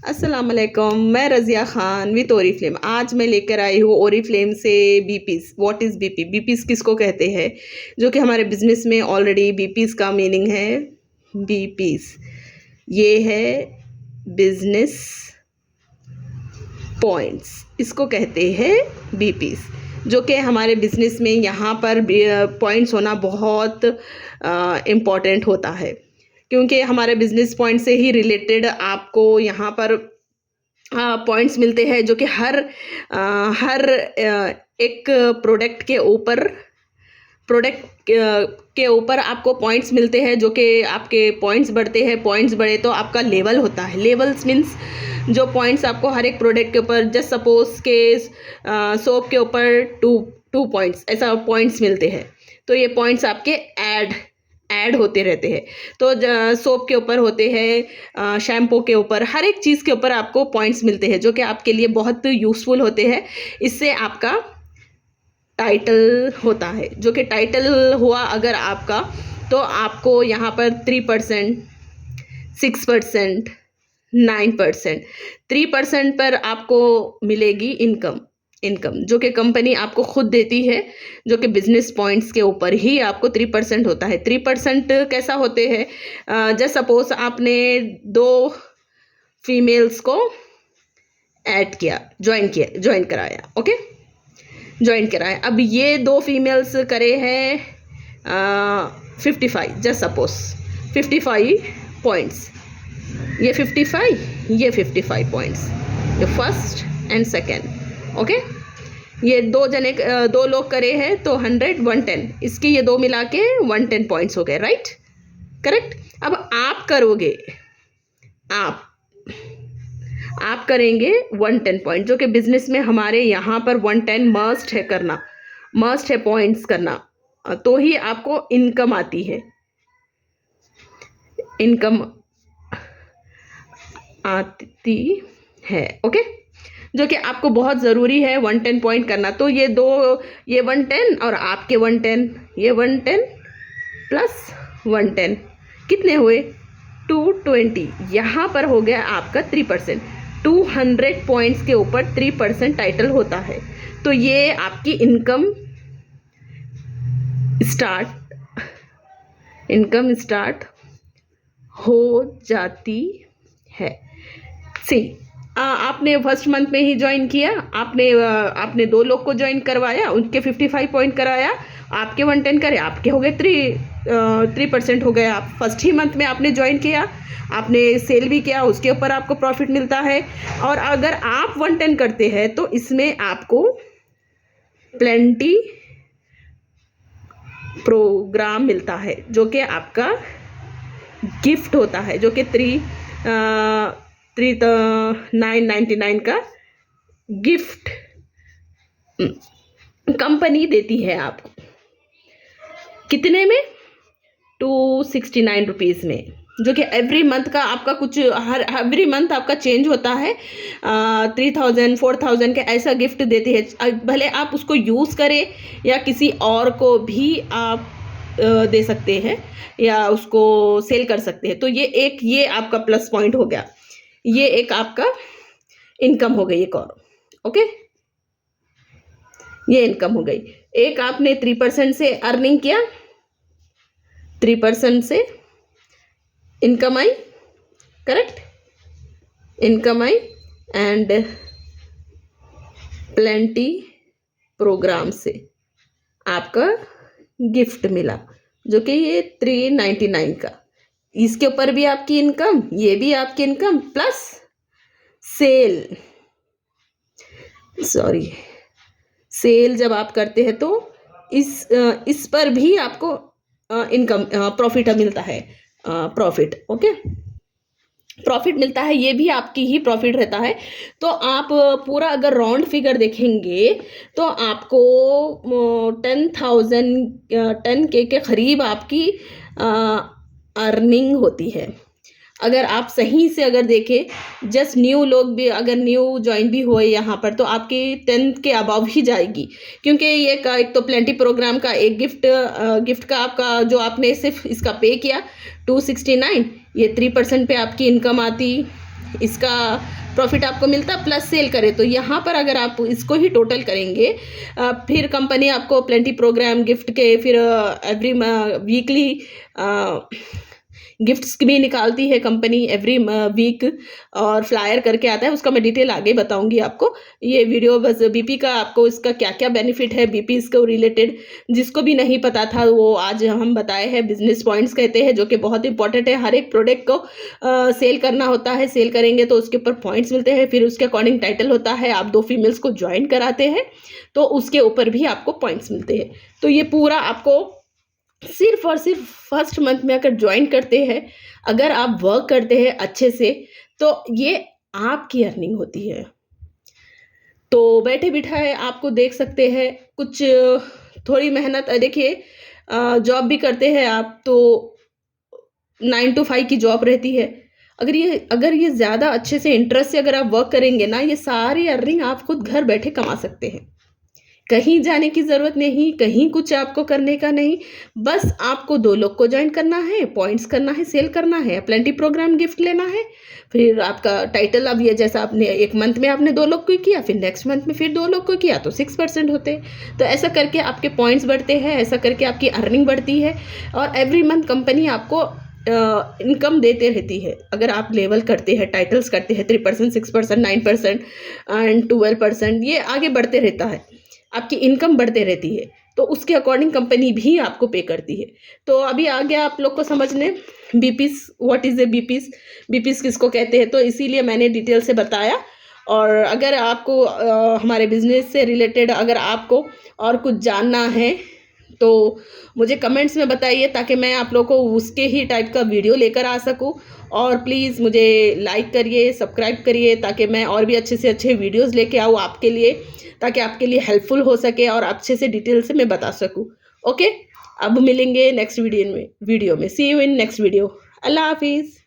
अस्सलाम वालेकुम, मैं रज़िया ख़ान विथ ओरीफ्लेम। आज मैं लेकर आई हूँ ओरीफ्लेम से BPs. What is BP? BPs किसको कहते हैं? जो कि हमारे बिजनेस में ऑलरेडी बीपीस का मीनिंग है बीपीस। ये है बिजनेस पॉइंट्स, इसको कहते हैं बीपीस, जो कि हमारे बिजनेस में यहाँ पर पॉइंट्स होना बहुत इम्पॉर्टेंट होता है, क्योंकि हमारे बिजनेस पॉइंट से ही रिलेटेड आपको यहाँ पर पॉइंट्स मिलते हैं, जो कि हर एक प्रोडक्ट के ऊपर आपको पॉइंट्स मिलते हैं, जो कि आपके पॉइंट्स बढ़ते हैं। पॉइंट्स बढ़े तो आपका लेवल होता है। लेवल्स मीन्स जो पॉइंट्स आपको हर एक प्रोडक्ट के ऊपर, जस्ट सपोज के सोप के ऊपर टू पॉइंट्स ऐसा पॉइंट्स मिलते हैं, तो ये पॉइंट्स आपके ऐड होते रहते हैं। तो सोप के ऊपर होते हैं, शैम्पू के ऊपर, हर एक चीज़ के ऊपर आपको पॉइंट्स मिलते हैं, जो कि आपके लिए बहुत यूज़फुल होते हैं। इससे आपका टाइटल होता है, जो कि टाइटल हुआ अगर आपका, तो आपको यहाँ पर 3%, 6%, 9%, 3% पर आपको मिलेगी इनकम, जो कि कंपनी आपको खुद देती है, जो कि बिजनेस पॉइंट्स के ऊपर ही आपको 3% होता है। 3% कैसा होते हैं? जस्ट सपोज आपने 2 फीमेल्स को ऐड किया, ज्वाइन कराया, ओके, ज्वाइन कराया। अब ये 2 फीमेल्स करे हैं 55, जस्ट सपोज 55 पॉइंट्स, ये 55 पॉइंट्स, ये फर्स्ट एंड सेकेंड, ओके। ये 2 लोग करे हैं तो 100, 110, इसके ये 2 मिला के 110 पॉइंट्स हो गए, राइट, करेक्ट। अब आप करोगे, आप करेंगे 110 पॉइंट, जो कि बिजनेस में हमारे यहाँ पर 110 मस्ट है पॉइंट्स करना, तो ही आपको इनकम आती है, ओके, जो कि आपको बहुत ज़रूरी है 110 पॉइंट करना। तो ये 110 और आपके 110, ये 110 प्लस 110 कितने हुए? 220। यहाँ पर हो गया आपका 3%। 200 पॉइंट्स के ऊपर 3% टाइटल होता है, तो ये आपकी इनकम स्टार्ट हो जाती है। आपने फर्स्ट मंथ में ही ज्वाइन किया, आपने 2 लोग को ज्वाइन करवाया, उनके 55 पॉइंट कराया, आपके 110 करे, आपके हो गए 3% हो गए। आप फर्स्ट ही मंथ में आपने ज्वाइन किया, आपने सेल भी किया, उसके ऊपर आपको प्रॉफिट मिलता है। और अगर आप 110 करते हैं तो इसमें आपको प्लेंटी प्रोग्राम मिलता है, जो कि आपका गिफ्ट होता है, जो कि 999 का गिफ्ट कंपनी देती है आपको। कितने में? 269 रुपीज़ में, जो कि एवरी मंथ का आपका कुछ एवरी मंथ आपका चेंज होता है। 3000, 4000 के ऐसा गिफ्ट देती है। भले आप उसको यूज़ करें या किसी और को भी आप दे सकते हैं या उसको सेल कर सकते हैं। तो ये आपका प्लस पॉइंट हो गया, ये एक आपका इनकम हो गई एक और, ओके, ये इनकम हो गई। एक आपने 3% से अर्निंग किया, 3% से इनकम आई, करेक्ट, इनकम आई, एंड प्लेंटी प्रोग्राम से आपका गिफ्ट मिला, जो कि ये 399 का, इसके ऊपर भी आपकी इनकम, ये भी आपकी इनकम, प्लस सेल जब आप करते हैं तो इस पर भी आपको इनकम प्रॉफिट मिलता है, ओके, प्रॉफिट मिलता है, ये भी आपकी ही प्रॉफिट रहता है। तो आप पूरा अगर राउंड फिगर देखेंगे तो आपको 10K के करीब आपकी अर्निंग होती है। अगर आप सही से अगर देखें, जस्ट न्यू लोग भी अगर न्यू ज्वाइन भी हुए यहाँ पर, तो आपकी 10 के अबव ही जाएगी, क्योंकि ये एक तो प्लेंटी प्रोग्राम का एक गिफ्ट का आपका, जो आपने सिर्फ इसका पे किया 269, ये 3% पे आपकी इनकम आती इसका प्रॉफिट आपको मिलता प्लस सेल करे, तो यहाँ पर अगर आप इसको ही टोटल करेंगे, फिर कंपनी आपको प्लेंटी प्रोग्राम गिफ्ट के, फिर एवरी वीकली गिफ्ट्स भी निकालती है कंपनी एवरी वीक, और फ्लायर करके आता है, उसका मैं डिटेल आगे बताऊंगी आपको। ये वीडियो बस बीपी का, आपको इसका क्या क्या बेनिफिट है बीपी इसको रिलेटेड, जिसको भी नहीं पता था वो आज हम बताए हैं। बिजनेस पॉइंट्स कहते हैं, जो कि बहुत इंपॉर्टेंट है। हर एक प्रोडक्ट को सेल करना होता है, सेल करेंगे तो उसके ऊपर पॉइंट्स मिलते हैं, फिर उसके अकॉर्डिंग टाइटल होता है। आप 2 फीमेल्स को ज्वाइन कराते हैं तो उसके ऊपर भी आपको पॉइंट्स मिलते हैं। तो ये पूरा आपको सिर्फ और सिर्फ फर्स्ट मंथ में अगर ज्वाइन करते हैं, अगर आप वर्क करते हैं अच्छे से, तो ये आपकी अर्निंग होती है। तो बैठे बिठाए आपको देख सकते हैं, कुछ थोड़ी मेहनत देखिए, जॉब भी करते हैं आप तो 9 to 5 की जॉब रहती है। अगर ये ज़्यादा अच्छे से इंटरेस्ट से अगर आप वर्क करेंगे ना, ये सारी अर्निंग आप खुद घर बैठे कमा सकते हैं। कहीं जाने की ज़रूरत नहीं, कहीं कुछ आपको करने का नहीं, बस आपको 2 लोग को जॉइन करना है, पॉइंट्स करना है, सेल करना है, प्लेंटी प्रोग्राम गिफ्ट लेना है, फिर आपका टाइटल। अब ये जैसा आपने 1 मंथ में आपने 2 लोग को किया, फिर नेक्स्ट मंथ में फिर 2 लोग को किया, तो 6% होते हैं। तो ऐसा करके आपके पॉइंट्स बढ़ते हैं, ऐसा करके आपकी अर्निंग बढ़ती है, और एवरी मंथ कंपनी आपको इनकम देते रहती है। अगर आप लेवल करते हैं, टाइटल्स करते हैं, 3%, 6%, 9% एंड 12%, ये आगे बढ़ते रहता है, आपकी इनकम बढ़ते रहती है, तो उसके अकॉर्डिंग कंपनी भी आपको पे करती है। तो अभी आ गया आप लोग को समझने बीपीस, व्हाट इज़ ए बीपीस, बीपीस किसको कहते हैं, तो इसीलिए मैंने डिटेल से बताया। और अगर आपको हमारे बिजनेस से रिलेटेड अगर आपको और कुछ जानना है तो मुझे कमेंट्स में बताइए, ताकि मैं आप लोगों को उसके ही टाइप का वीडियो लेकर आ सकूं। और प्लीज़ मुझे लाइक करिए, सब्सक्राइब करिए, ताकि मैं और भी अच्छे से अच्छे वीडियोस लेके आऊँ आपके लिए, ताकि आपके लिए हेल्पफुल हो सके और अच्छे से डिटेल से मैं बता सकूँ। ओके, अब मिलेंगे नेक्स्ट वीडियो में। सी यू इन नेक्स्ट वीडियो। अल्लाह हाफिज़।